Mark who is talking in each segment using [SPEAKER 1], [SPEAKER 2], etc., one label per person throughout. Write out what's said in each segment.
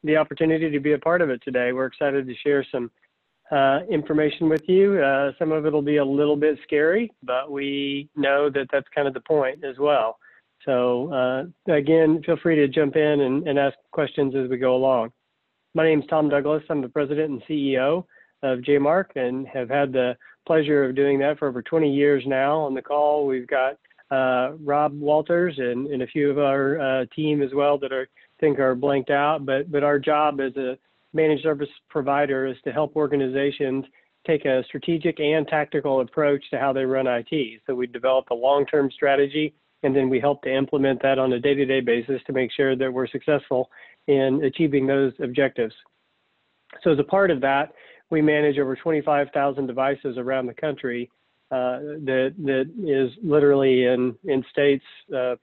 [SPEAKER 1] the opportunity to be a part of it today. We're excited to share some information with you. Some of it will be a little bit scary, but we know that that's kind of the point as well. So again, feel free to jump in and ask questions as we go along. My name is Tom Douglas. I'm the president and CEO of JMARK and have had the pleasure of doing that for over 20 years now. On the call, we've got Rob Walters and a few of our team as well that I think are blanked out. But our job as a managed service provider is to help organizations take a strategic and tactical approach to how they run IT. So we develop a long-term strategy, and then we help to implement that on a day-to-day basis to make sure that we're successful in achieving those objectives. So as a part of that, we manage over 25,000 devices around the country that is literally in states,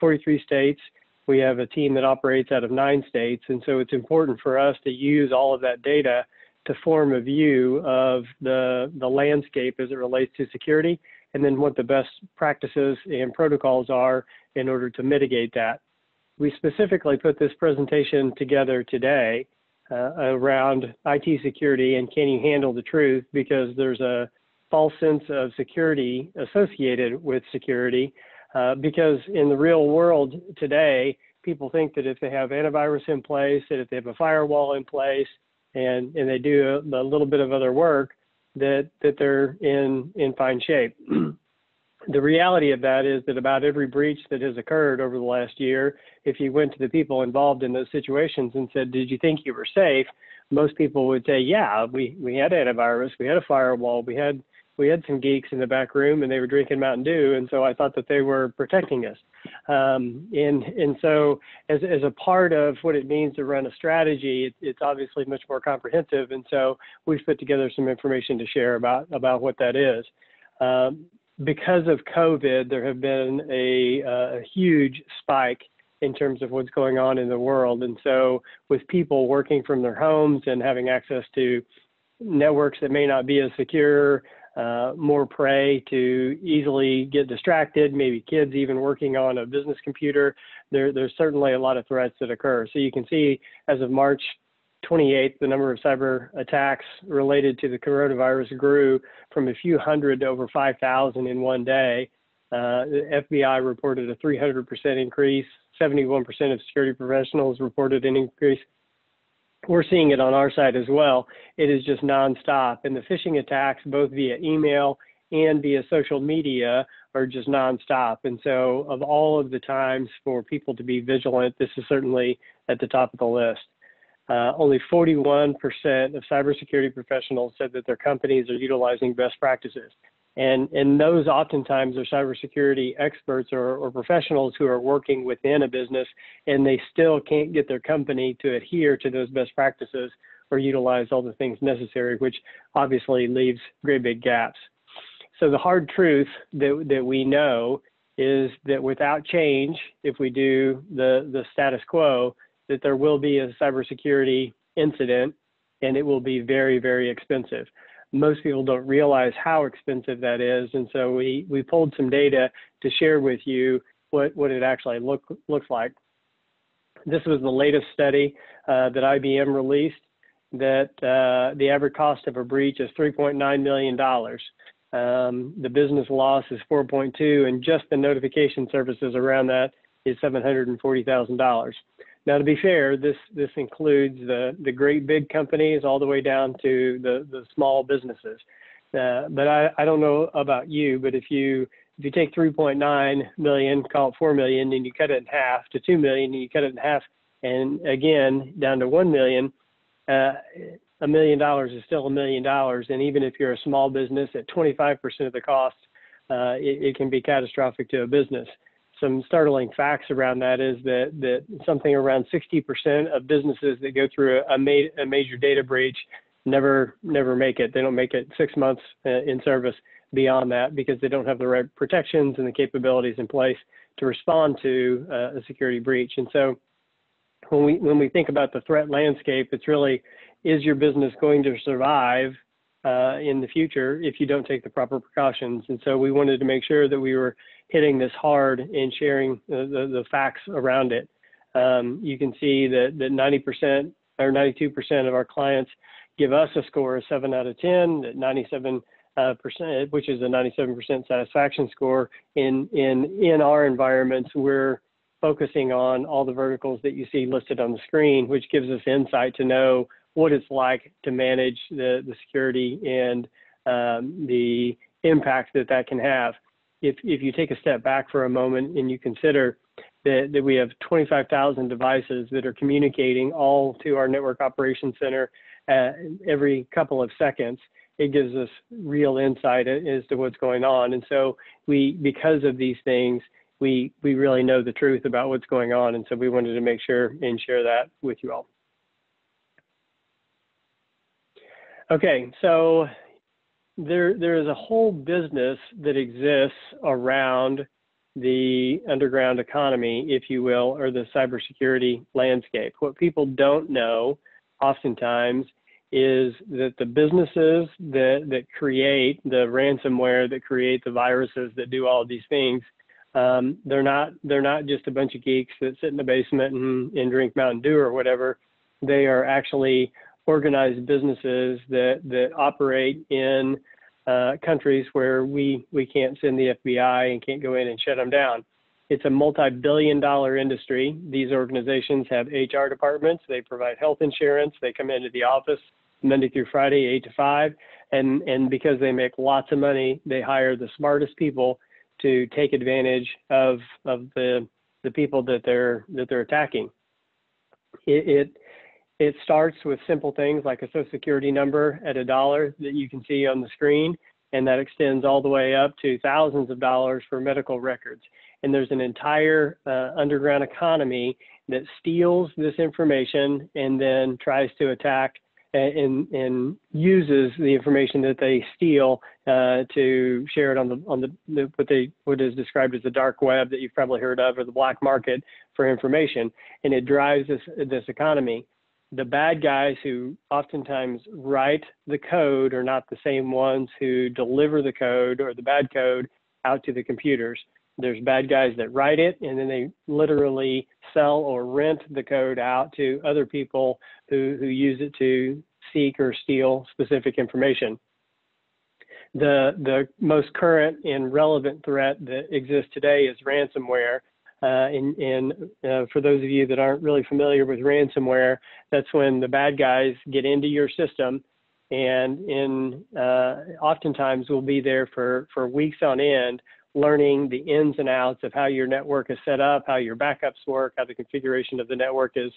[SPEAKER 1] 43 states. We have a team that operates out of 9 states, and so it's important for us to use all of that data to form a view of the landscape as it relates to security, and then what the best practices and protocols are in order to mitigate that. We specifically put this presentation together today around IT security and can you handle the truth, because there's a false sense of security associated with security. Because in the real world today, people think that if they have antivirus in place, that if they have a firewall in place, and they do a little bit of other work, that they're in fine shape. The reality of that is that about every breach that has occurred over the last year, if you went to the people involved in those situations and said, did you think you were safe? Most people would say, yeah, we had antivirus, we had a firewall, we had some geeks in the back room and they were drinking Mountain Dew, and so I thought that they were protecting us. And so as a part of what it means to run a strategy, it's obviously much more comprehensive, and so we've put together some information to share about what that is. Because of COVID, there have been a huge spike in terms of what's going on in the world, and so with people working from their homes and having access to networks that may not be as secure, more prey to easily get distracted, maybe kids even working on a business computer, there's certainly a lot of threats that occur. So you can see as of March 28th, the number of cyber attacks related to the coronavirus grew from a few hundred to over 5,000 in one day. The FBI reported a 300% increase, 71% of security professionals reported an increase. We're seeing it on our side as well. It is just nonstop. And the phishing attacks, both via email and via social media, are just nonstop. And so of all of the times for people to be vigilant, this is certainly at the top of the list. Only 41% of cybersecurity professionals said that their companies are utilizing best practices. And those oftentimes are cybersecurity experts or professionals who are working within a business, and they still can't get their company to adhere to those best practices or utilize all the things necessary, which obviously leaves great big gaps. So the hard truth that we know is that without change, if we do the status quo, that there will be a cybersecurity incident, and it will be very, very expensive. Most people don't realize how expensive that is, and so we pulled some data to share with you what it actually looks like. This was the latest study that IBM released, that the average cost of a breach is $3.9 million. The business loss is 4.2, and just the notification services around that is $740,000. Now, to be fair, this includes the great big companies all the way down to the small businesses. But I don't know about you, but if you take 3.9 million, call it 4 million, and you cut it in half to 2 million, and you cut it in half, and again down to 1 million, $1 million is still $1 million. And even if you're a small business, at 25% of the cost, it can be catastrophic to a business. Some startling facts around that is that something around 60% of businesses that go through a major data breach never make it. They don't make it 6 months in service beyond that, because they don't have the right protections and the capabilities in place to respond to a security breach. And so when we think about the threat landscape, it's really, is your business going to survive in the future if you don't take the proper precautions? And so we wanted to make sure that we were hitting this hard and sharing the facts around it. You can see that 90% or 92% of our clients give us a score of 7 out of 10, at 97%, which is a 97% satisfaction score. In our environments, we're focusing on all the verticals that you see listed on the screen, which gives us insight to know what it's like to manage the security and the impact that can have. If you take a step back for a moment and you consider that we have 25,000 devices that are communicating all to our network operations center every couple of seconds, it gives us real insight as to what's going on. And so because of these things, we really know the truth about what's going on. And so we wanted to make sure and share that with you all. Okay, so there is a whole business that exists around the underground economy, if you will, or the cybersecurity landscape. What people don't know oftentimes is that the businesses that create the ransomware, that create the viruses that do all of these things, they're not just a bunch of geeks that sit in the basement and drink Mountain Dew or whatever. They are actually organized businesses that operate in countries where we can't send the FBI and can't go in and shut them down. It's a multi-billion-dollar industry. These organizations have HR departments. They provide health insurance. They come into the office Monday through Friday, 8 to 5. And because they make lots of money, they hire the smartest people to take advantage of the people that they're attacking. It starts with simple things like a Social Security number at $1 that you can see on the screen, and that extends all the way up to thousands of dollars for medical records. And there's an entire underground economy that steals this information and then tries to attack and uses the information that they steal to share it on what is described as the dark web that you've probably heard of, or the black market for information. And it drives this economy. The bad guys who oftentimes write the code are not the same ones who deliver the code or the bad code out to the computers. There's bad guys that write it, and then they literally sell or rent the code out to other people who use it to seek or steal specific information. The most current and relevant threat that exists today is ransomware. For those of you that aren't really familiar with ransomware, that's when the bad guys get into your system and oftentimes will be there for weeks on end, learning the ins and outs of how your network is set up, how your backups work, how the configuration of the network is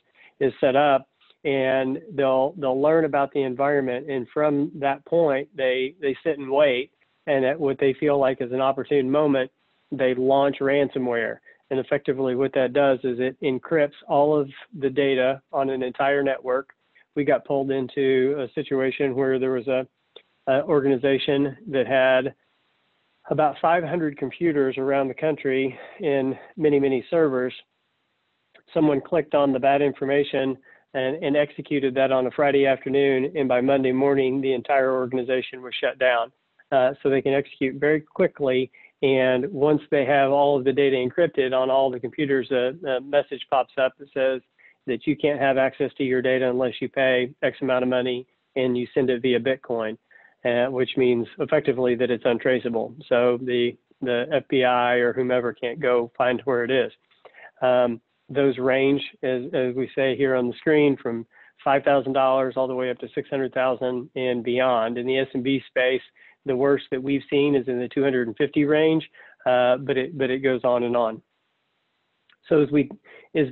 [SPEAKER 1] set up, and they'll learn about the environment. And from that point, they sit and wait, and at what they feel like is an opportune moment, they launch ransomware. And effectively what that does is it encrypts all of the data on an entire network. We got pulled into a situation where there was an organization that had about 500 computers around the country in many, many servers. Someone clicked on the bad information and executed that on a Friday afternoon, and by Monday morning, the entire organization was shut down. So they can execute very quickly. And once they have all of the data encrypted on all the computers, a message pops up that says that you can't have access to your data unless you pay X amount of money and you send it via Bitcoin, which means effectively that it's untraceable. So the FBI or whomever can't go find where it is. Those range, as we say here on the screen, from $5,000 all the way up to $600,000 and beyond. In the SMB space, the worst that we've seen is in the 250 range, but it goes on and on. So as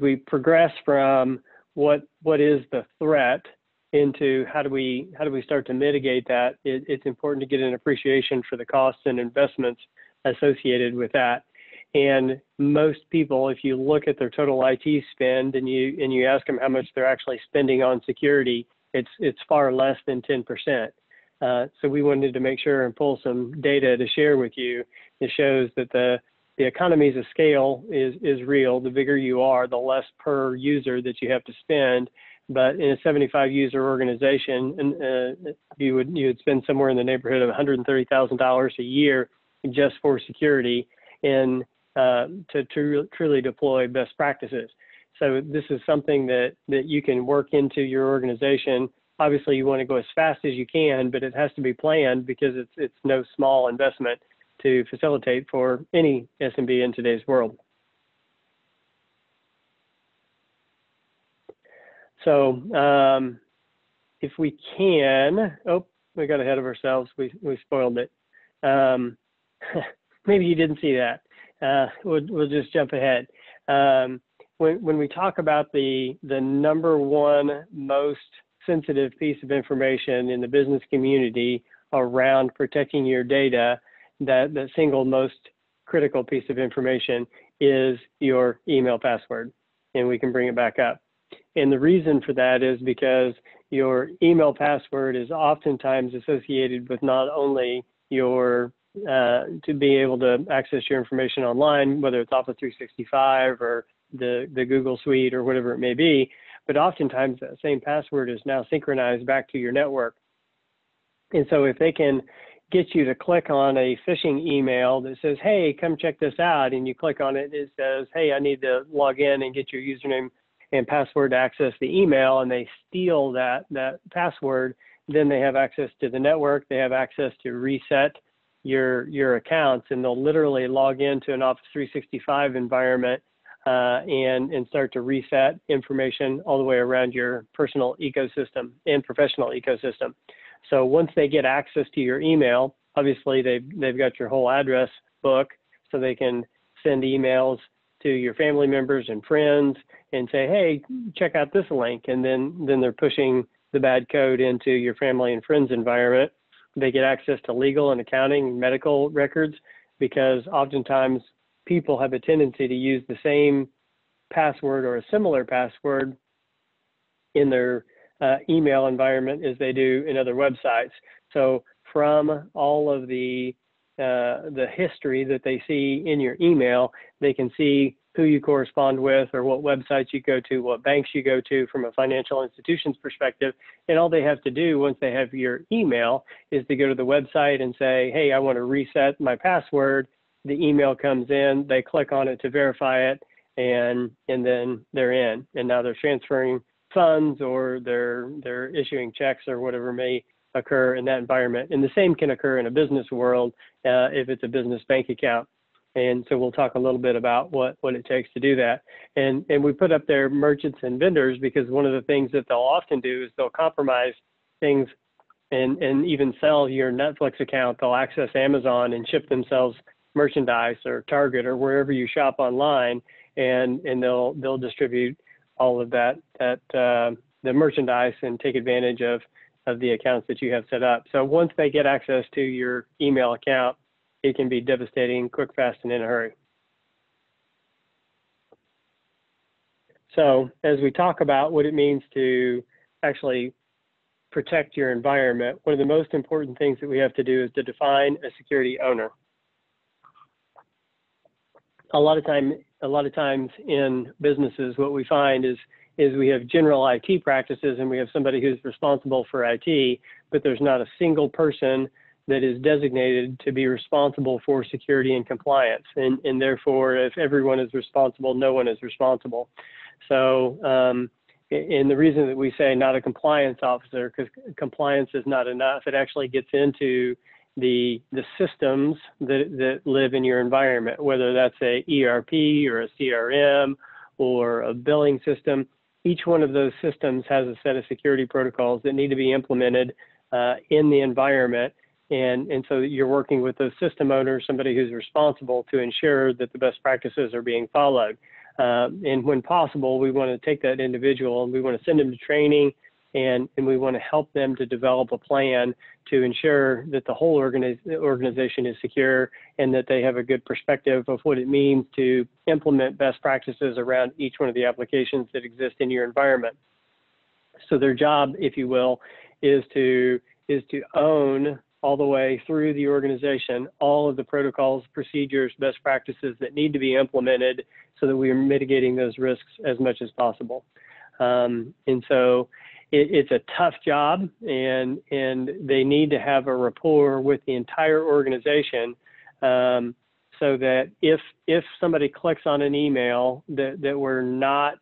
[SPEAKER 1] we progress from what is the threat into how do we start to mitigate that, it's important to get an appreciation for the costs and investments associated with that. And most people, if you look at their total IT spend and you ask them how much they're actually spending on security, it's far less than 10%. So we wanted to make sure and pull some data to share with you that shows that the economies of scale is real. The bigger you are, the less per user that you have to spend. But in a 75 user organization, you would spend somewhere in the neighborhood of $130,000 a year just for security and to truly deploy best practices. So this is something that you can work into your organization. Obviously, you want to go as fast as you can, but it has to be planned because it's no small investment to facilitate for any SMB in today's world. So if we can, oh, we got ahead of ourselves. We spoiled it. Maybe you didn't see that. We'll just jump ahead. When we talk about the number one most sensitive piece of information in the business community around protecting your data, the single most critical piece of information is your email password. And we can bring it back up. And the reason for that is because your email password is oftentimes associated with not only your to be able to access your information online, whether it's Office 365 or the Google Suite or whatever it may be, but oftentimes that same password is now synchronized back to your network. And so if they can get you to click on a phishing email that says, hey, come check this out, and you click on it, it says, hey, I need to log in and get your username and password to access the email, and they steal that password, then they have access to the network, they have access to reset your accounts, and they'll literally log into an Office 365 environment and start to reset information all the way around your personal ecosystem and professional ecosystem. So once they get access to your email, obviously they've got your whole address book, so they can send emails to your family members and friends and say, hey, check out this link. And then they're pushing the bad code into your family and friends environment. They get access to legal and accounting and medical records, because oftentimes people have a tendency to use the same password or a similar password in their email environment as they do in other websites. So from all of the history that they see in your email, they can see who you correspond with or what websites you go to, what banks you go to from a financial institution's perspective. And all they have to do once they have your email is to go to the website and say, hey, I want to reset my password. The email comes in, they click on it to verify it, and then they're in. And now they're transferring funds, or they're issuing checks, or whatever may occur in that environment. And the same can occur in a business world if it's a business bank account. And so we'll talk a little bit about what it takes to do that. And we put up there merchants and vendors, because one of the things that they'll often do is they'll compromise things and even sell your Netflix account. They'll access Amazon and ship themselves merchandise, or Target, or wherever you shop online, and they'll distribute all of that the merchandise and take advantage of the accounts that you have set up. So once they get access to your email account, it can be devastating, quick, fast, and in a hurry. So as we talk about what it means to actually protect your environment, one of the most important things that we have to do is to define a security owner. A lot of times in businesses, what we find is we have general IT practices, and we have somebody who's responsible for IT, but there's not a single person that is designated to be responsible for security and compliance. And therefore, if everyone is responsible, no one is responsible. So, and the reason that we say not a compliance officer, because compliance is not enough, it actually gets into the systems that live in your environment, whether that's a ERP or a CRM or a billing system. Each one of those systems has a set of security protocols that need to be implemented in the environment. And so you're working with a system owner, somebody who's responsible to ensure that the best practices are being followed. And when possible, we want to take that individual and we want to send them to training, and we want to help them to develop a plan to ensure that the whole organization is secure, and that they have a good perspective of what it means to implement best practices around each one of the applications that exist in your environment. So their job, if you will, is to own all the way through the organization all of the protocols, procedures, best practices that need to be implemented so that we are mitigating those risks as much as possible. And so it's a tough job, and they need to have a rapport with the entire organization, so that if somebody clicks on an email that we're not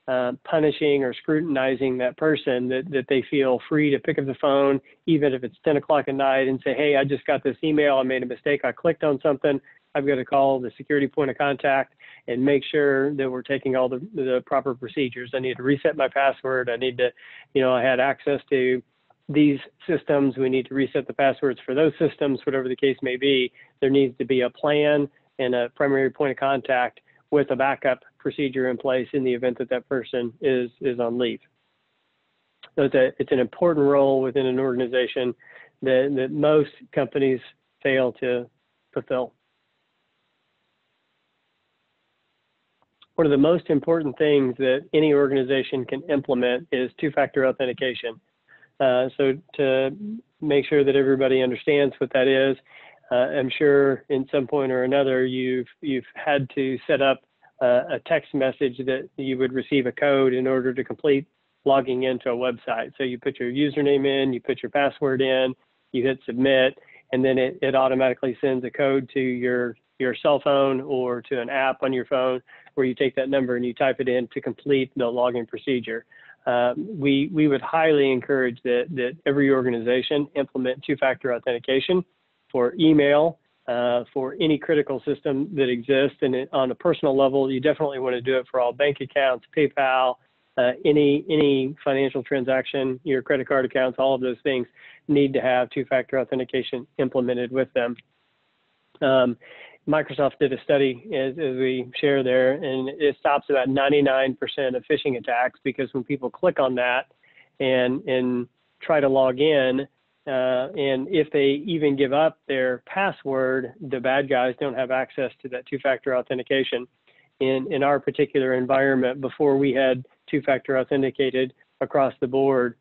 [SPEAKER 1] punishing or scrutinizing that person, that they feel free to pick up the phone, even if it's 10 o'clock at night, and say, hey, I just got this email, I made a mistake, I clicked on something, I've got to call the security point of contact and make sure that we're taking all the proper procedures. I need to reset my password. I need to, I had access to these systems. We need to reset the passwords for those systems, whatever the case may be. There needs to be a plan and a primary point of contact with a backup procedure in place in the event that that person is on leave. So it's an important role within an organization that most companies fail to fulfill. One of the most important things that any organization can implement is two-factor authentication. So to make sure that everybody understands what that is, I'm sure in some point or another you've had to set up a text message that you would receive a code in order to complete logging into a website. So you put your username in, you put your password in, you hit submit, and then it automatically sends a code to your cell phone or to an app on your phone where you take that number and you type it in to complete the login procedure. We would highly encourage that every organization implement two-factor authentication for email, for any critical system that exists. And on a personal level, you definitely want to do it for all bank accounts, PayPal, any financial transaction, your credit card accounts, all of those things need to have two-factor authentication implemented with them. Microsoft did a study, as we share there, and it stops about 99% of phishing attacks, because when people click on that and try to log in, and if they even give up their password, the bad guys don't have access to that two-factor authentication. In our particular environment, before we had two-factor authenticated across the board,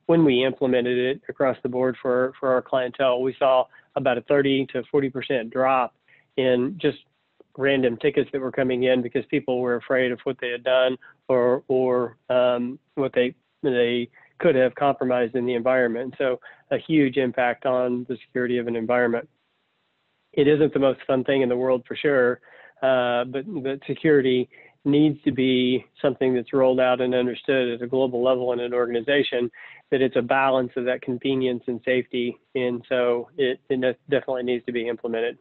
[SPEAKER 1] when we implemented it across the board for our clientele, we saw about a 30 to 40% drop in just random tickets that were coming in because people were afraid of what they had done or what they could have compromised in the environment. So a huge impact on the security of an environment. It isn't the most fun thing in the world for sure, but security needs to be something that's rolled out and understood at a global level in an organization, that it's a balance of that convenience and safety. And so it definitely needs to be implemented.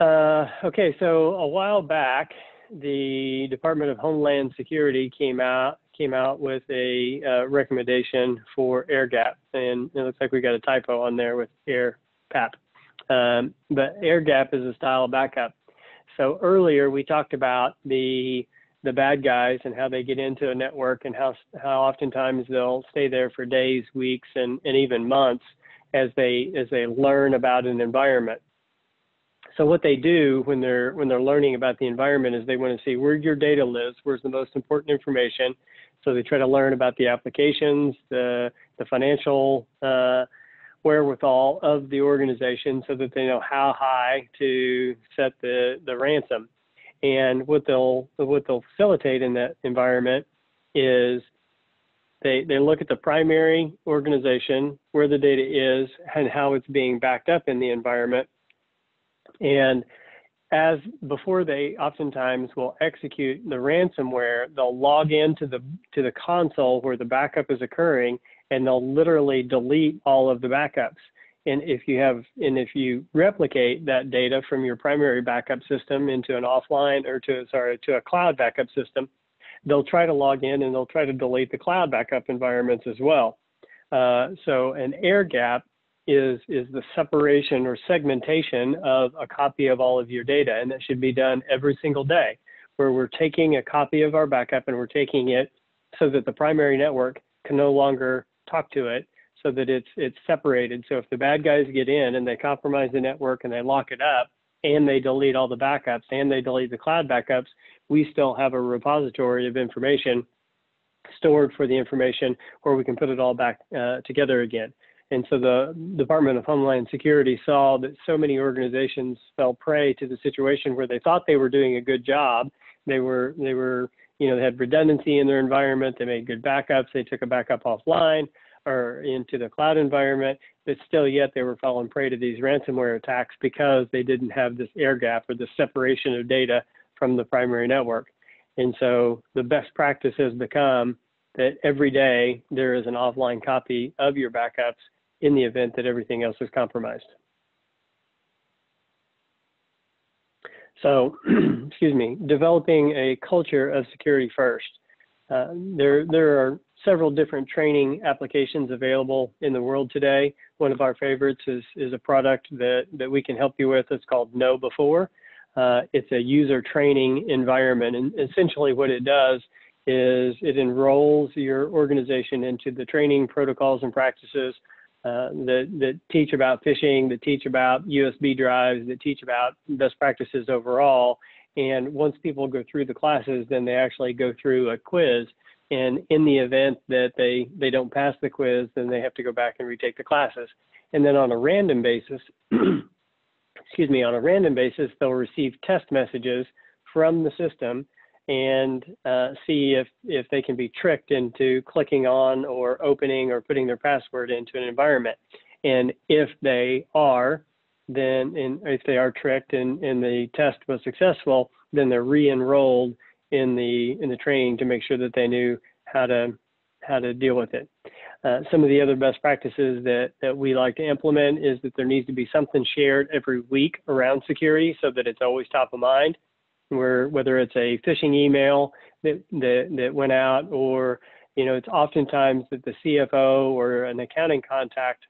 [SPEAKER 1] Okay, so a while back, the Department of Homeland Security came out with a recommendation for air gap, and it looks like we got a typo on there with air PAP. But air gap is a style of backup. So earlier we talked about the bad guys and how they get into a network and how oftentimes they'll stay there for days, weeks, and even months as they learn about an environment. So what they do when they're learning about the environment is they want to see where your data lives, where's the most important information. So they try to learn about the applications, the financial wherewithal of the organization, so that they know how high to set the ransom. And what they'll facilitate in that environment is they look at the primary organization, where the data is, and how it's being backed up in the environment. And as before, they oftentimes will execute the ransomware, they'll log into the console where the backup is occurring, and they'll literally delete all of the backups. And if you replicate that data from your primary backup system into an offline or to a cloud backup system, they'll try to log in and they'll try to delete the cloud backup environments as well. So an air gap is the separation or segmentation of a copy of all of your data, and that should be done every single day, where we're taking a copy of our backup and we're taking it so that the primary network can no longer talk to it, so that it's separated. So if the bad guys get in and they compromise the network and they lock it up and they delete all the backups and they delete the cloud backups, we still have a repository of information stored for the information where we can put it all back together again. And so the Department of Homeland Security saw that so many organizations fell prey to the situation where they thought they were doing a good job. They had redundancy in their environment. They made good backups. They took a backup offline, or into the cloud environment, but still yet they were falling prey to these ransomware attacks because they didn't have this air gap or the separation of data from the primary network. And so the best practice has become that every day there is an offline copy of your backups in the event that everything else is compromised. So, excuse me, developing a culture of security first. There are several different training applications available in the world today. One of our favorites is a product that we can help you with. It's called Know Before. It's a user training environment, and essentially what it does is it enrolls your organization into the training protocols and practices that teach about phishing, that teach about USB drives, that teach about best practices overall. And once people go through the classes, then they actually go through a quiz. And in the event that they don't pass the quiz, then they have to go back and retake the classes. And then on a random basis, excuse me, on a random basis, they'll receive test messages from the system and see if they can be tricked into clicking on or opening or putting their password into an environment. And if they are, then if they are tricked and the test was successful, then they're re-enrolled in the training to make sure that they knew how to deal with it. Some of the other best practices that we like to implement is that there needs to be something shared every week around security so that it's always top of mind, whether it's a phishing email that went out, or it's oftentimes that the CFO or an accounting contact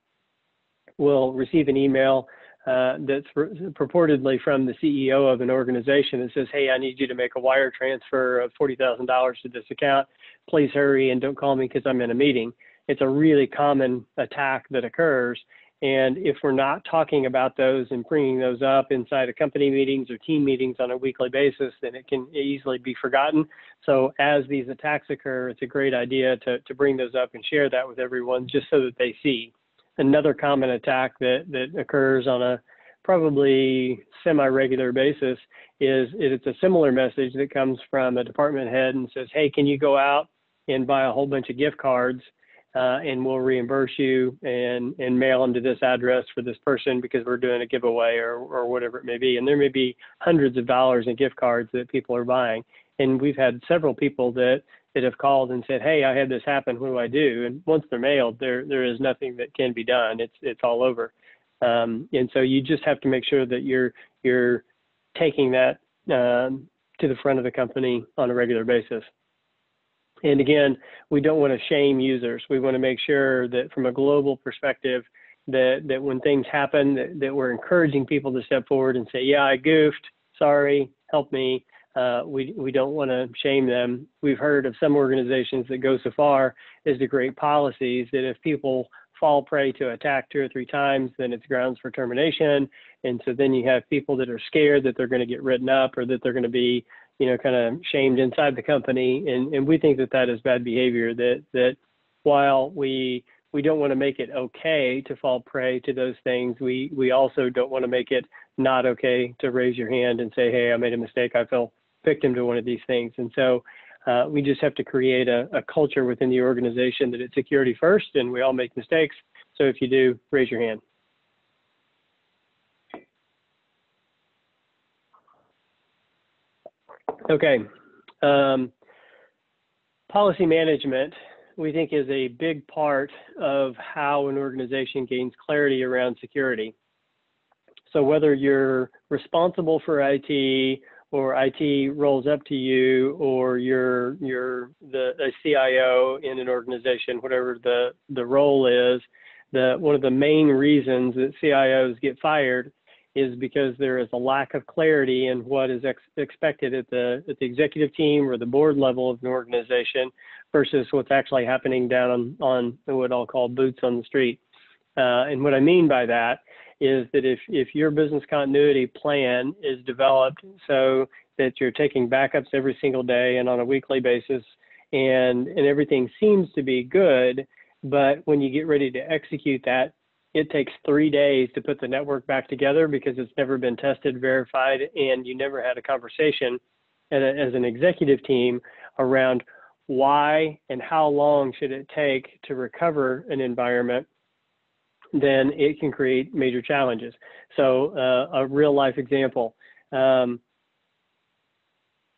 [SPEAKER 1] will receive an email that's purportedly from the CEO of an organization that says, hey, I need you to make a wire transfer of $40,000 to this account. Please hurry and don't call me because I'm in a meeting. It's a really common attack that occurs. And if we're not talking about those and bringing those up inside of company meetings or team meetings on a weekly basis, then it can easily be forgotten. So as these attacks occur, it's a great idea to bring those up and share that with everyone just so that they see. Another common attack that occurs on a probably semi-regular basis is it's a similar message that comes from a department head and says, hey, can you go out and buy a whole bunch of gift cards and we'll reimburse you and mail them to this address for this person because we're doing a giveaway or whatever it may be. And there may be hundreds of dollars in gift cards that people are buying. And we've had several people that have called and said, hey, I had this happen, what do I do? And once they're mailed, there is nothing that can be done. It's all over. And so you just have to make sure that you're taking that to the front of the company on a regular basis. And again, we don't want to shame users. We want to make sure that from a global perspective, that when things happen, that we're encouraging people to step forward and say, yeah, I goofed, sorry, help me. We don't want to shame them. We've heard of some organizations that go so far as to create policies that if people fall prey to attack 2 or 3 times, then it's grounds for termination. And so then you have people that are scared that they're going to get written up or that they're going to be, kind of shamed inside the company. And we think that is bad behavior, that while we don't want to make it okay to fall prey to those things, we also don't want to make it not okay to raise your hand and say, hey, I made a mistake, I fell victim to one of these things. And so we just have to create a culture within the organization that it's security first, and we all make mistakes. So if you do, raise your hand. Okay. Policy management, we think, is a big part of how an organization gains clarity around security. So whether you're responsible for IT or IT rolls up to you, or you're a CIO in an organization, whatever the role is, one of the main reasons that CIOs get fired is because there is a lack of clarity in what is expected at the executive team or the board level of an organization versus what's actually happening down on what I'll call boots on the street. And what I mean by that is that if your business continuity plan is developed so that you're taking backups every single day and on a weekly basis, and everything seems to be good, but when you get ready to execute that, it takes 3 days to put the network back together because it's never been tested, verified, and you never had a conversation as an executive team around why and how long should it take to recover an environment, then it can create major challenges. So a real life example, when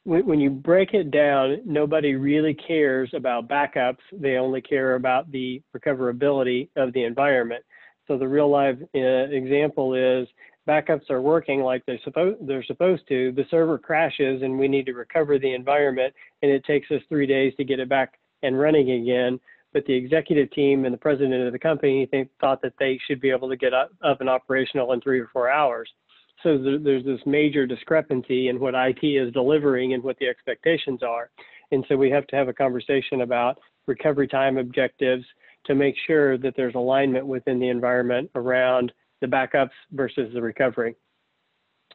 [SPEAKER 1] you break it down, nobody really cares about backups. They only care about the recoverability of the environment. So the real life example is backups are working like they're supposed to. The server crashes and we need to recover the environment, and it takes us 3 days to get it back and running again. But the executive team and the president of the company thought that they should be able to get up and operational in 3 or 4 hours. So there's this major discrepancy in what IT is delivering and what the expectations are. And so we have to have a conversation about recovery time objectives to make sure that there's alignment within the environment around the backups versus the recovery.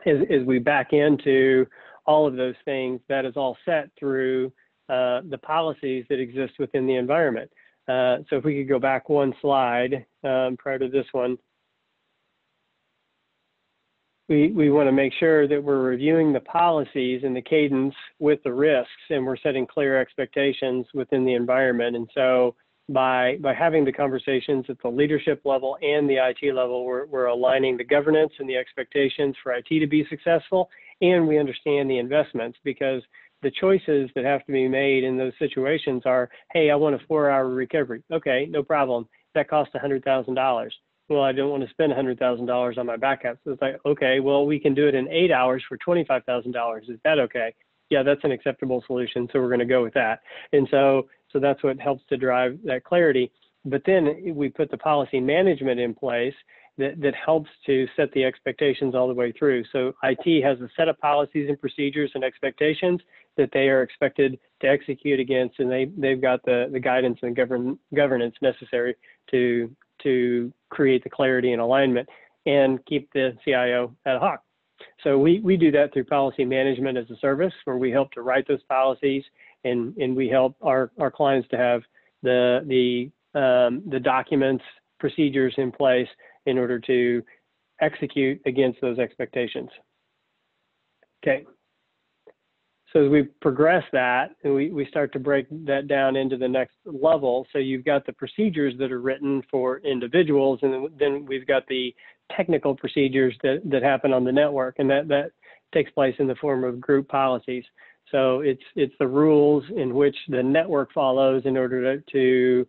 [SPEAKER 1] As we back into all of those things, that is all set through the policies that exist within the environment. So if we could go back one slide prior to this one, we want to make sure that we're reviewing the policies and the cadence with the risks, and we're setting clear expectations within the environment. And so by having the conversations at the leadership level and the IT level, we're aligning the governance and the expectations for IT to be successful, and we understand the investments, because the choices that have to be made in those situations are, hey, I want a 4-hour recovery. Okay, no problem. That costs $100,000. Well, I don't want to spend $100,000 on my backup. So it's like, okay, well, we can do it in 8 hours for $25,000. Is that okay? Yeah, that's an acceptable solution. So we're going to go with that. And so that's what helps to drive that clarity. But then we put the policy management in place that helps to set the expectations all the way through. So IT has a set of policies and procedures and expectations that they are expected to execute against, and they've got the guidance and governance necessary to create the clarity and alignment and keep the CIO ad hoc. So we do that through policy management as a service, where we help to write those policies, and we help our clients to have the documents, procedures in place in order to execute against those expectations. Okay. So as we progress that, and we start to break that down into the next level. So you've got the procedures that are written for individuals, and then we've got the technical procedures that happen on the network, and that takes place in the form of group policies. So it's the rules in which the network follows in order to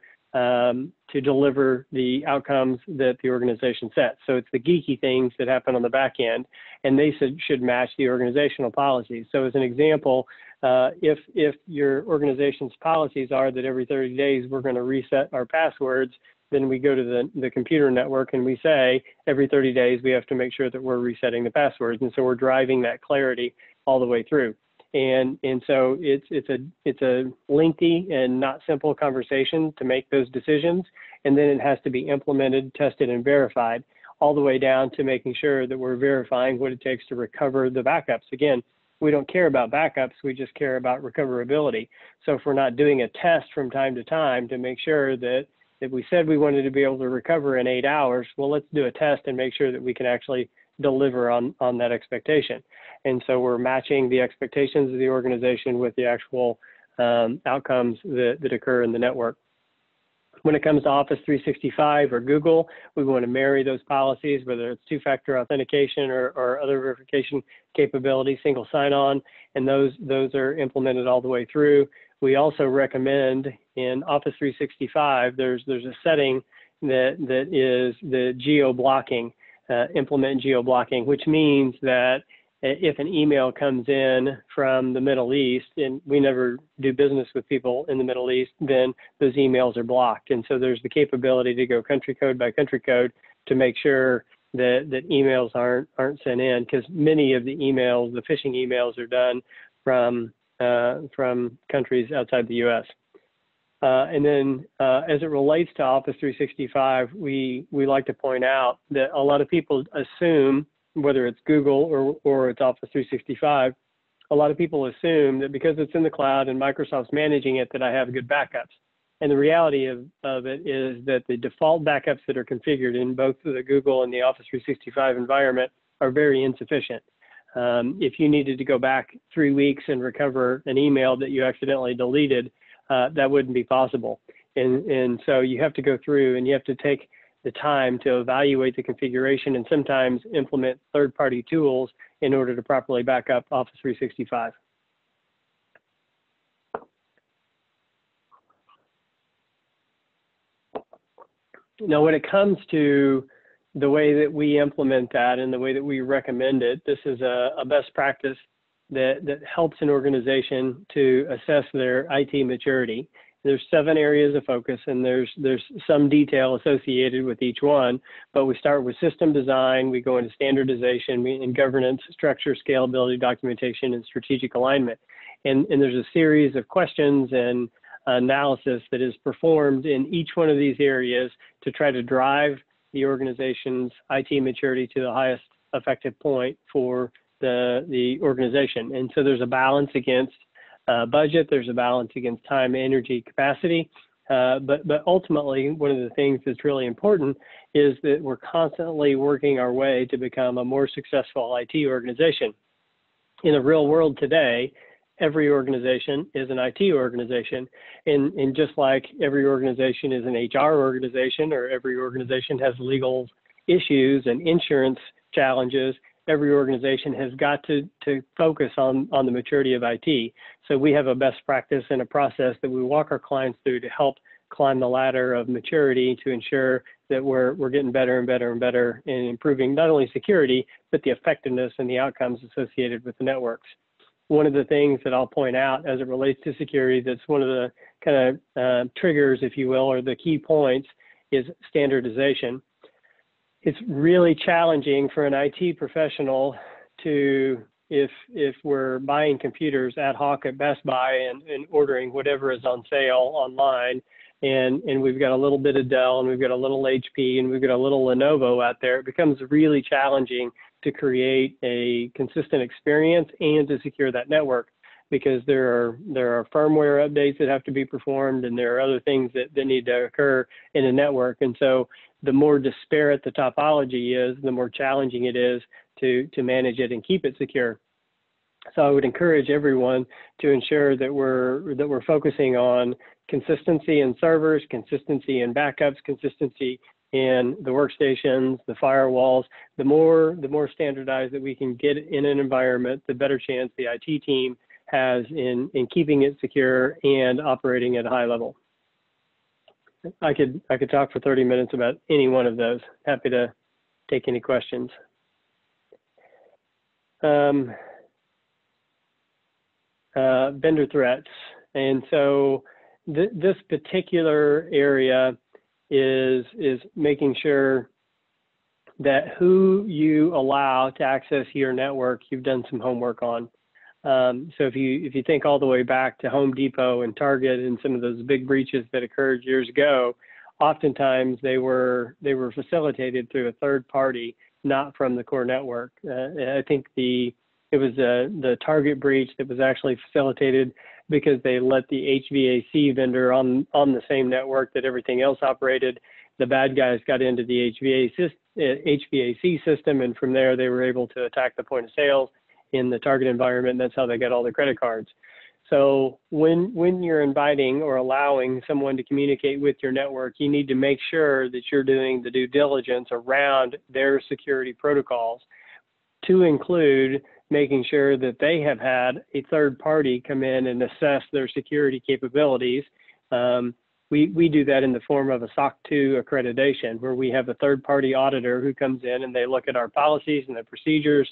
[SPEAKER 1] deliver the outcomes that the organization sets. So it's the geeky things that happen on the back end, and they should match the organizational policies. So as an example, if your organization's policies are that every 30 days we're going to reset our passwords, then we go to the computer network and we say every 30 days we have to make sure that we're resetting the passwords. And so we're driving that clarity all the way through. And so it's a lengthy and not simple conversation to make those decisions, and then it has to be implemented, tested, and verified, all the way down to making sure that we're verifying what it takes to recover the backups. Again, we don't care about backups, we just care about recoverability. So if we're not doing a test from time to time to make sure that we said we wanted to be able to recover in 8 hours, well, let's do a test and make sure that we can actually deliver on that expectation. And so we're matching the expectations of the organization with the actual outcomes that occur in the network. When it comes to Office 365 or Google, we want to marry those policies, whether it's two-factor authentication or other verification capabilities, single sign-on, and those are implemented all the way through. We also recommend in Office 365, there's a setting that is the geo-blocking. Implement geo-blocking, which means that if an email comes in from the Middle East, and we never do business with people in the Middle East, then those emails are blocked. And so there's the capability to go country code by country code to make sure that emails aren't sent in, because many of the emails, the phishing emails, are done from countries outside the U.S. And then as it relates to Office 365, we like to point out that a lot of people assume, whether it's Google or it's Office 365, a lot of people assume that because it's in the cloud and Microsoft's managing it, that I have good backups. And the reality of it is that the default backups that are configured in both the Google and the Office 365 environment are very insufficient. If you needed to go back 3 weeks and recover an email that you accidentally deleted, that wouldn't be possible. And so you have to go through and you have to take the time to evaluate the configuration and sometimes implement third-party tools in order to properly back up Office 365. Now, when it comes to the way that we implement that and the way that we recommend it, this is a best practice that helps an organization to assess their IT maturity. There's 7 areas of focus, and there's some detail associated with each one, but we start with system design, we go into standardization and governance, structure, scalability, documentation, and strategic alignment. And there's a series of questions and analysis that is performed in each one of these areas to try to drive the organization's IT maturity to the highest effective point for the organization. And so there's a balance against budget, there's a balance against time, energy, capacity, but ultimately one of the things that's really important is that we're constantly working our way to become a more successful IT organization. In the real world today, every organization is an IT organization, and just like every organization is an HR organization, or every organization has legal issues and insurance challenges, every organization has got to focus on the maturity of IT. So we have a best practice and a process that we walk our clients through to help climb the ladder of maturity to ensure that we're getting better and better and better in improving not only security, but the effectiveness and the outcomes associated with the networks. One of the things that I'll point out as it relates to security that's one of the kind of triggers, if you will, or the key points is standardization. It's really challenging for an IT professional to, if we're buying computers ad hoc at Best Buy and ordering whatever is on sale online, and we've got a little bit of Dell and we've got a little HP and we've got a little Lenovo out there, it becomes really challenging to create a consistent experience and to secure that network, because there are firmware updates that have to be performed, and there are other things that need to occur in a network. And so the more disparate the topology is, the more challenging it is to manage it and keep it secure. So I would encourage everyone to ensure that we're focusing on consistency in servers, consistency in backups, consistency in the workstations, the firewalls. The more standardized that we can get in an environment, the better chance the IT team has in keeping it secure and operating at a high level. I could talk for 30 minutes about any one of those. Happy to take any questions. Vendor threats. And so this particular area is making sure that who you allow to access your network, you've done some homework on. So if you think all the way back to Home Depot and Target and some of those big breaches that occurred years ago, oftentimes they were facilitated through a third party, not from the core network. I think it was the Target breach that was actually facilitated because they let the HVAC vendor on the same network that everything else operated. The bad guys got into the HVAC system, and from there they were able to attack the point of sales in the Target environment. That's how they got all the credit cards. So when you're inviting or allowing someone to communicate with your network, you need to make sure that you're doing the due diligence around their security protocols, to include making sure that they have had a third party come in and assess their security capabilities. We do that in the form of a SOC 2 accreditation, where we have a third party auditor who comes in and they look at our policies and the procedures,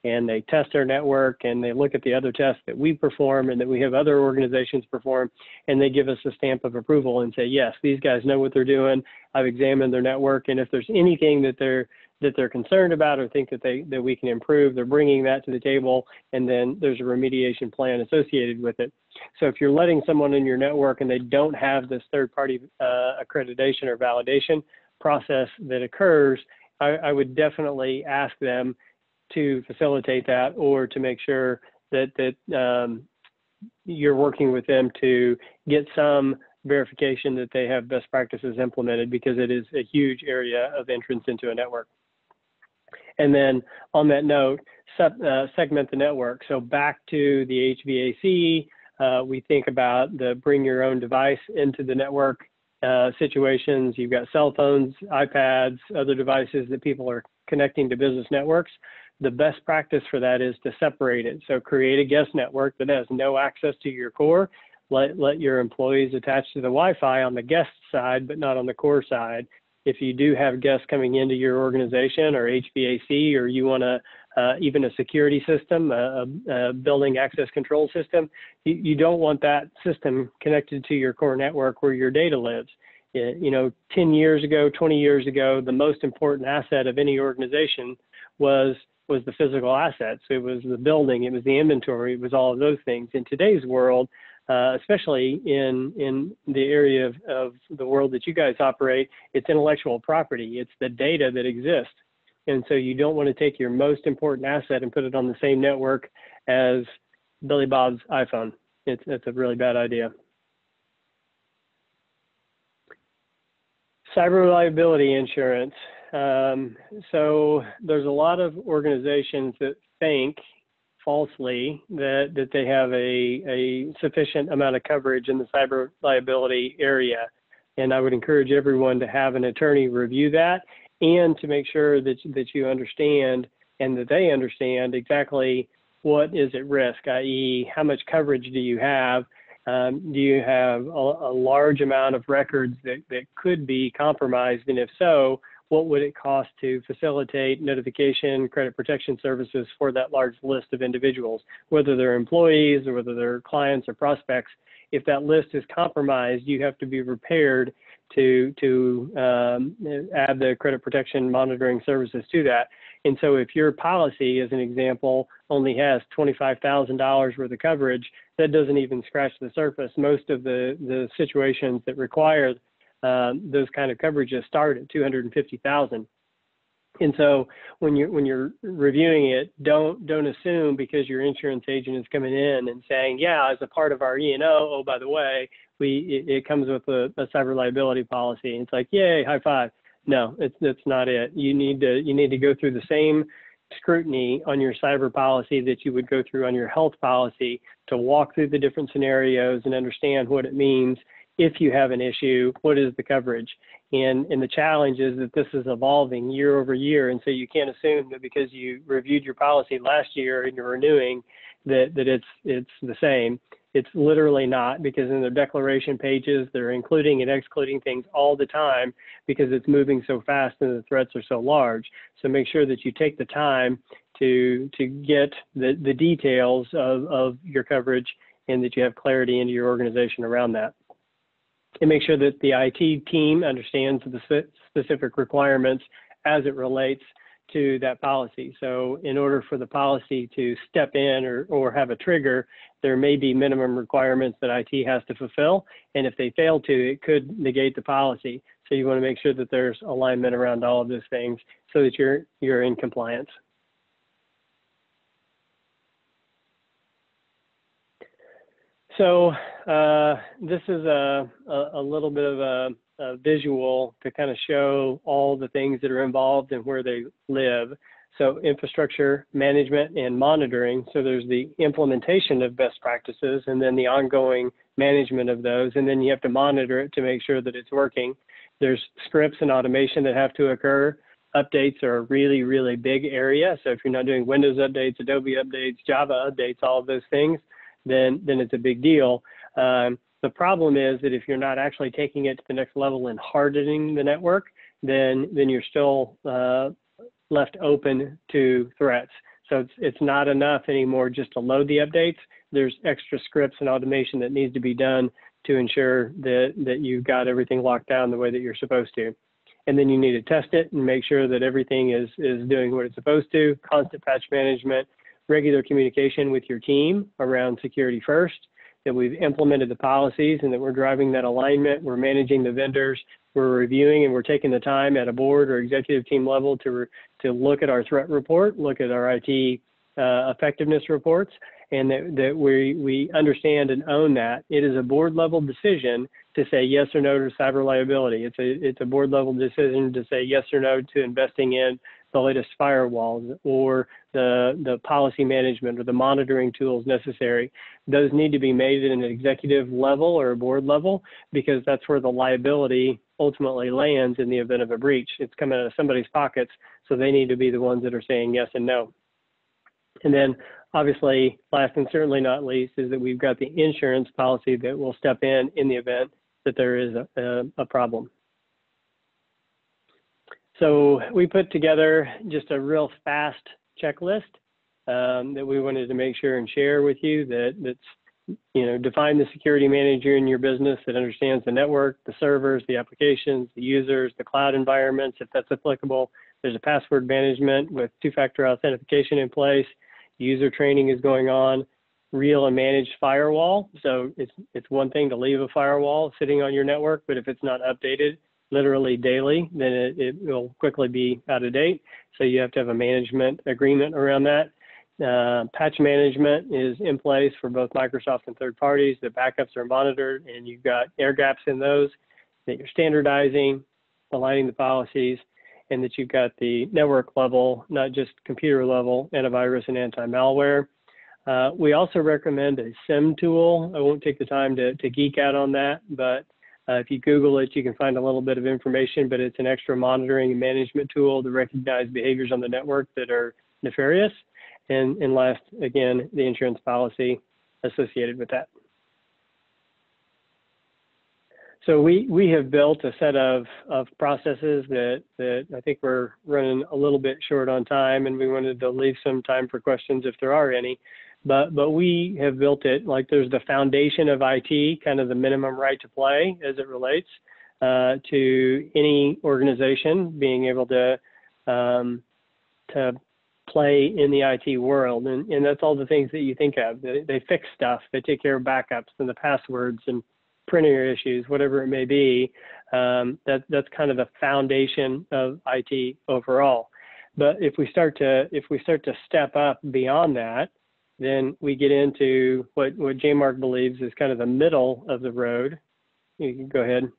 [SPEAKER 1] and they test our network, and they look at the other tests that we perform and that we have other organizations perform, and they give us a stamp of approval and say, yes, these guys know what they're doing. I've examined their network, and if there's anything that they're concerned about or think that we can improve, they're bringing that to the table, and then there's a remediation plan associated with it. So if you're letting someone in your network and they don't have this third-party accreditation or validation process that occurs, I would definitely ask them to facilitate that, or to make sure that you're working with them to get some verification that they have best practices implemented, because it is a huge area of entrance into a network. And then on that note, segment the network. So back to the HVAC, We think about the bring your own device into the network situations. You've got cell phones, iPads, other devices that people are connecting to business networks. The best practice for that is to separate it. So create a guest network that has no access to your core. Let your employees attach to the Wi-Fi on the guest side, but not on the core side. If you do have guests coming into your organization or HVAC, or you want to even a security system, a building access control system, you don't want that system connected to your core network where your data lives. 10 years ago, 20 years ago, the most important asset of any organization was the physical assets. It was the building, it was the inventory, it was all of those things. In today's world, especially in the area of the world that you guys operate, it's intellectual property. It's the data that exists. And so you don't want to take your most important asset and put it on the same network as Billy Bob's iPhone. It's a really bad idea. Cyber liability insurance. So there's a lot of organizations that think falsely that they have a sufficient amount of coverage in the cyber liability area. And I would encourage everyone to have an attorney review that and to make sure that you understand and that they understand exactly what is at risk, i.e. how much coverage do you have? Do you have a large amount of records that could be compromised? And if so, what would it cost to facilitate notification, credit protection services for that large list of individuals, whether they're employees or whether they're clients or prospects? If that list is compromised, you have to be prepared to add the credit protection monitoring services to that. And so if your policy, as an example, only has $25,000 worth of coverage, that doesn't even scratch the surface. Most of the situations that require those kind of coverages start at $250,000. And so when you're reviewing it, don't assume because your insurance agent is coming in and saying, yeah, as a part of our E&O, oh, by the way, it comes with a cyber liability policy. And it's like, yay, high five. No, that's not it. You need to go through the same scrutiny on your cyber policy that you would go through on your health policy to walk through the different scenarios and understand what it means. If you have an issue, what is the coverage? And the challenge is that this is evolving year over year. And so you can't assume that because you reviewed your policy last year and you're renewing that it's the same. It's literally not, because in their declaration pages, they're including and excluding things all the time because it's moving so fast and the threats are so large. So make sure that you take the time to get the details of your coverage and that you have clarity into your organization around that. And make sure that the IT team understands the specific requirements as it relates to that policy. So in order for the policy to step in or have a trigger, there may be minimum requirements that IT has to fulfill. And if they fail to, it could negate the policy. So you want to make sure that there's alignment around all of those things so that you're in compliance. So this is a little bit of a visual to kind of show all the things that are involved and where they live. So infrastructure management and monitoring. So there's the implementation of best practices and then the ongoing management of those. And then you have to monitor it to make sure that it's working. There's scripts and automation that have to occur. Updates are a really, really big area. So if you're not doing Windows updates, Adobe updates, Java updates, all of those things, then it's a big deal. The problem is that if you're not actually taking it to the next level and hardening the network, then you're still left open to threats. So it's not enough anymore just to load the updates. There's extra scripts and automation that needs to be done to ensure that you've got everything locked down the way that you're supposed to. And then you need to test it and make sure that everything is doing what it's supposed to. Constant patch management, regular communication with your team around security first, that we've implemented the policies and that we're driving that alignment, we're managing the vendors, we're reviewing and we're taking the time at a board or executive team level to look at our threat report, look at our IT effectiveness reports, and that we understand and own that. It is a board level decision to say yes or no to cyber liability. It's a board level decision to say yes or no to investing in the latest firewalls or the policy management or the monitoring tools necessary. Those need to be made at an executive level or a board level, because that's where the liability ultimately lands in the event of a breach. It's coming out of somebody's pockets, so they need to be the ones that are saying yes and no. And then obviously, last and certainly not least, is that we've got the insurance policy that will step in the event that there is a problem. So we put together just a real fast checklist that we wanted to make sure and share with you, that's, you know, define the security manager in your business that understands the network, the servers, the applications, the users, the cloud environments, if that's applicable. There's a password management with two-factor authentication in place. User training is going on. Real and managed firewall. So it's one thing to leave a firewall sitting on your network, but if it's not updated literally daily, then it will quickly be out of date. So you have to have a management agreement around that. Patch management is in place for both Microsoft and third parties. The backups are monitored, and you've got air gaps in those that you're standardizing, aligning the policies, and that you've got the network level, not just computer level, antivirus and anti-malware. We also recommend a SIM tool. I won't take the time to geek out on that, but if you Google it, you can find a little bit of information, but it's an extra monitoring and management tool to recognize behaviors on the network that are nefarious. And last, again, the insurance policy associated with that. So we have built a set of processes that I think we're running a little bit short on time, and we wanted to leave some time for questions if there are any. But we have built it like there's the foundation of IT, kind of the minimum right to play as it relates to any organization being able to play in the IT world. And that's all the things that you think of. They fix stuff, they take care of backups and the passwords and printer issues, whatever it may be. That's kind of the foundation of IT overall. But if we start to step up beyond that, then we get into what JMARK believes is kind of the middle of the road. You can go ahead.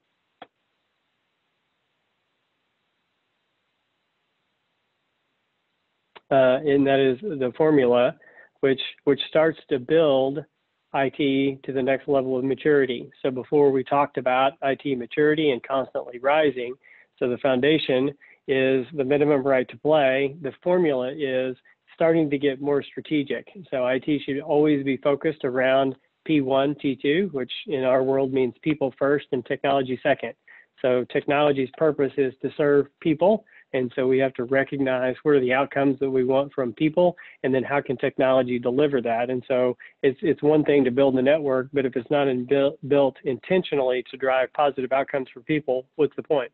[SPEAKER 1] And that is the formula, which starts to build IT to the next level of maturity. So before we talked about IT maturity and constantly rising. So the foundation is the minimum right to play. The formula is starting to get more strategic. So IT should always be focused around P1, T2, which in our world means people first and technology second. So technology's purpose is to serve people. And so we have to recognize what are the outcomes that we want from people, and then how can technology deliver that. And so it's one thing to build the network, but if it's not built intentionally to drive positive outcomes for people, what's the point?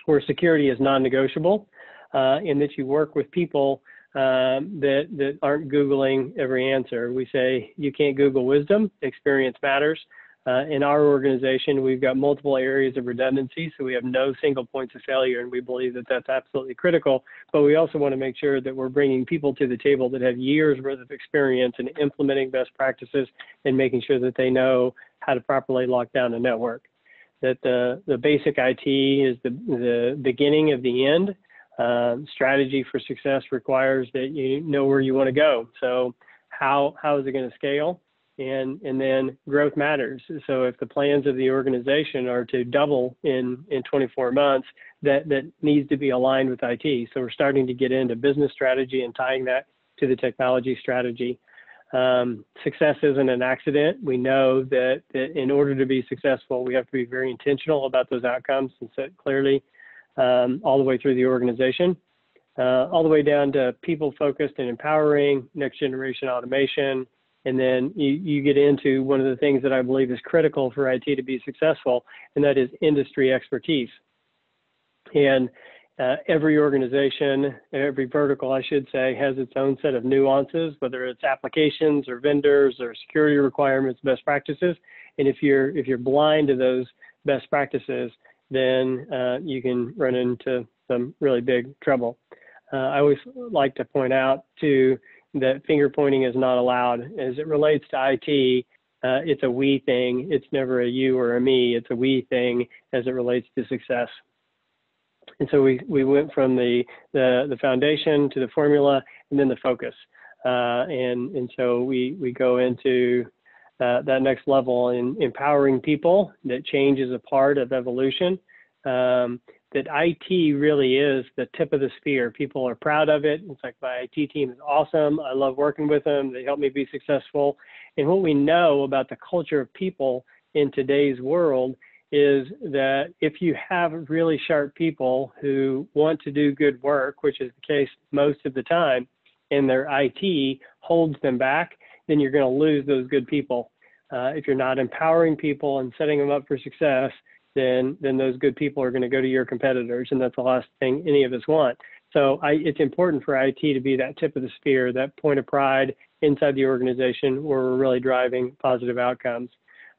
[SPEAKER 1] Where security is non-negotiable, in that you work with people that aren't Googling every answer. We say you can't Google wisdom, experience matters. In our organization, we've got multiple areas of redundancy, so we have no single points of failure, and we believe that that's absolutely critical. But we also want to make sure that we're bringing people to the table that have years worth of experience in implementing best practices and making sure that they know how to properly lock down a network. That the basic IT is the beginning of the end. Strategy for success requires that you know where you want to go. So how is it going to scale? And then growth matters. So if the plans of the organization are to double in 24 months, that needs to be aligned with IT. So we're starting to get into business strategy and tying that to the technology strategy. Success isn't an accident. We know that in order to be successful, we have to be very intentional about those outcomes and set clearly all the way through the organization, all the way down to people-focused and empowering, next-generation automation. And then you get into one of the things that I believe is critical for IT to be successful, and that is industry expertise. And every organization, every vertical, I should say, has its own set of nuances, whether it's applications or vendors or security requirements, best practices. And if you're blind to those best practices, then you can run into some really big trouble. I always like to point out, too, that finger pointing is not allowed. As it relates to IT, it's a we thing. It's never a you or a me. It's a we thing as it relates to success. And so we went from the foundation to the formula and then the focus. And so we go into that next level in empowering people, that change is a part of evolution. That IT really is the tip of the spear. People are proud of it. It's like, my IT team is awesome. I love working with them. They help me be successful. And what we know about the culture of people in today's world is that if you have really sharp people who want to do good work, which is the case most of the time, and their IT holds them back, then you're going to lose those good people. If you're not empowering people and setting them up for success, then those good people are going to go to your competitors, and that's the last thing any of us want. So it's important for IT to be that tip of the spear, that point of pride inside the organization where we're really driving positive outcomes.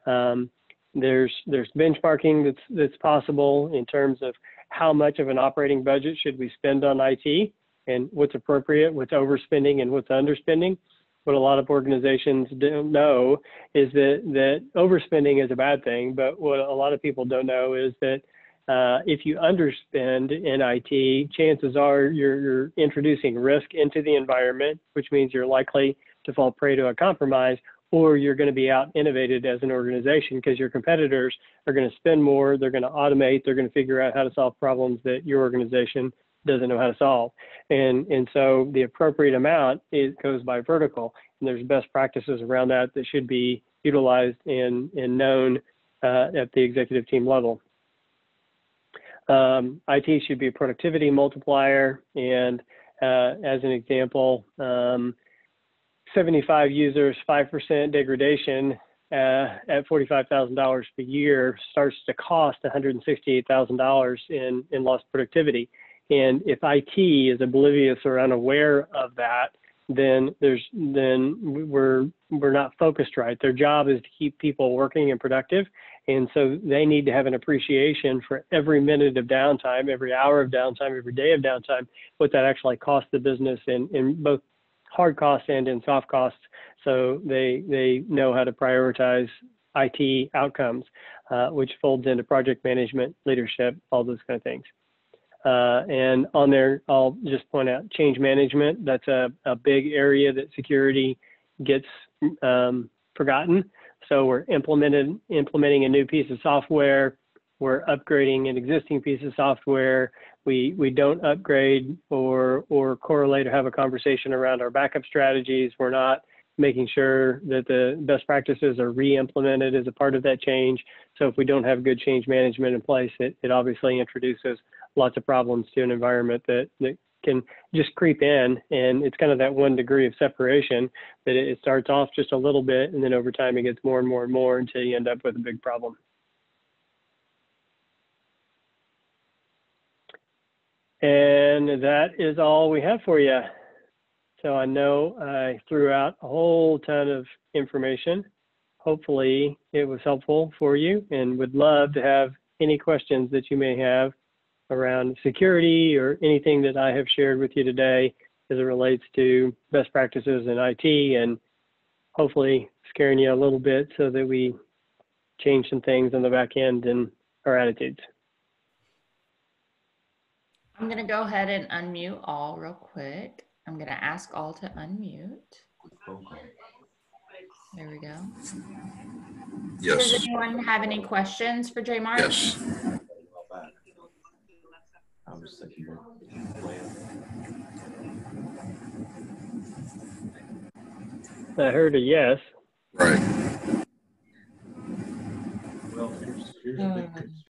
[SPEAKER 1] There's benchmarking that's possible in terms of how much of an operating budget should we spend on IT, and what's appropriate, what's overspending, and what's underspending. What a lot of organizations don't know is that overspending is a bad thing, but what a lot of people don't know is that if you underspend in IT, chances are you're introducing risk into the environment, which means you're likely to fall prey to a compromise, or you're going to be out innovated as an organization because your competitors are going to spend more, they're going to automate, they're going to figure out how to solve problems that your organization doesn't know how to solve. And so the appropriate amount, it goes by vertical, and there's best practices around that should be utilized and known at the executive team level. IT should be a productivity multiplier, and as an example, 75 users, 5% degradation at $45,000 per year starts to cost $168,000 in lost productivity. And if IT is oblivious or unaware of that, then we're not focused right. Their job is to keep people working and productive, and so they need to have an appreciation for every minute of downtime, every hour of downtime, every day of downtime, what that actually costs the business in both hard costs and in soft costs. So they know how to prioritize IT outcomes, which folds into project management, leadership, all those kind of things. And on there, I'll just point out change management. That's a big area that security gets forgotten. So we're implementing a new piece of software. We're upgrading an existing piece of software. We don't upgrade or correlate or have a conversation around our backup strategies. We're not making sure that the best practices are re-implemented as a part of that change. So if we don't have good change management in place, it obviously introduces lots of problems to an environment that can just creep in. And it's kind of that 1 degree of separation that it starts off just a little bit, and then over time it gets more and more and more until you end up with a big problem. And that is all we have for you. So I know I threw out a whole ton of information. Hopefully it was helpful for you, and would love to have any questions that you may have around security or anything that I have shared with you today as it relates to best practices in IT, and hopefully scaring you a little bit so that we change some things on the back end in our attitudes.
[SPEAKER 2] I'm going to go ahead and unmute all real quick. I'm going to ask all to unmute. There we go.
[SPEAKER 3] Yes.
[SPEAKER 2] Does anyone have any questions for JMARK?
[SPEAKER 3] Yes.
[SPEAKER 1] I heard a yes.
[SPEAKER 3] Right.
[SPEAKER 4] Well, here's a big